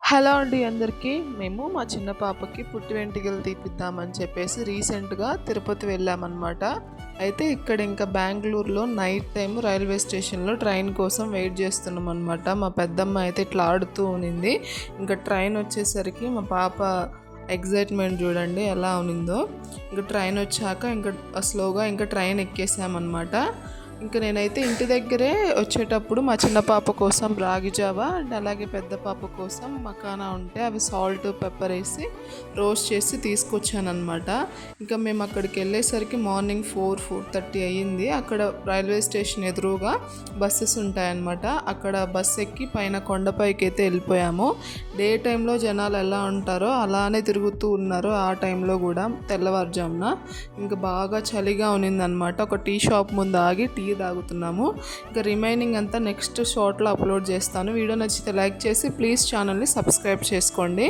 Hello అండి అందరికీ. మేము మా చిన్న పాపకి పుట్టి వెంట్రుకలు తీపిద్దామని చెప్పేసి రీసెంట్గా తిరుపతి వెళ్ళామన్నమాట. అయితే ఇక్కడ ఇంకా బెంగళూరులో నైట్ టైం రైల్వే స్టేషన్లో ట్రైన్ కోసం వెయిట్ చేస్తున్నాం అనమాట. మా పెద్దమ్మ అయితే ఇట్లా ఆడుతూ ఉన్నింది. ఇంకా ట్రైన్ వచ్చేసరికి మా పాప ఎగ్జైట్మెంట్ చూడండి ఎలా ఉన్నిందో. ఇంకా ట్రైన్ వచ్చాక ఇంకా స్లోగా ఇంకా ట్రైన్ ఎక్కేసామన్నమాట. ఇంకా నేనైతే ఇంటి దగ్గరే వచ్చేటప్పుడు మా చిన్న పాప కోసం రాగి జావా అండ్ అలాగే పెద్ద పాప కోసం మకానా ఉంటే అవి సాల్ట్ పెప్పర్ వేసి రోస్ట్ చేసి తీసుకొచ్చాను అనమాట. ఇంకా మేము అక్కడికి వెళ్ళేసరికి మార్నింగ్ 4:30 అయ్యింది. అక్కడ రైల్వే స్టేషన్ ఎదురుగా బస్సెస్ ఉంటాయన్నమాట. అక్కడ బస్సు ఎక్కి పైన కొండపైకి అయితే వెళ్ళిపోయాము. డే టైంలో జనాలు ఎలా ఉంటారో అలానే తిరుగుతూ ఉన్నారు ఆ టైంలో కూడా తెల్లవారుజామున. ఇంకా బాగా చలిగా ఉన్నిందనమాట. ఒక టీ షాప్ ముందు ఆగి టీ తాగుతున్నాము. ఇంకా రిమైనింగ్ అంతా నెక్స్ట్ షార్ట్లో అప్లోడ్ చేస్తాను. వీడియో నచ్చితే లైక్ చేసి ప్లీజ్ ఛానల్ని సబ్స్క్రైబ్ చేసుకోండి.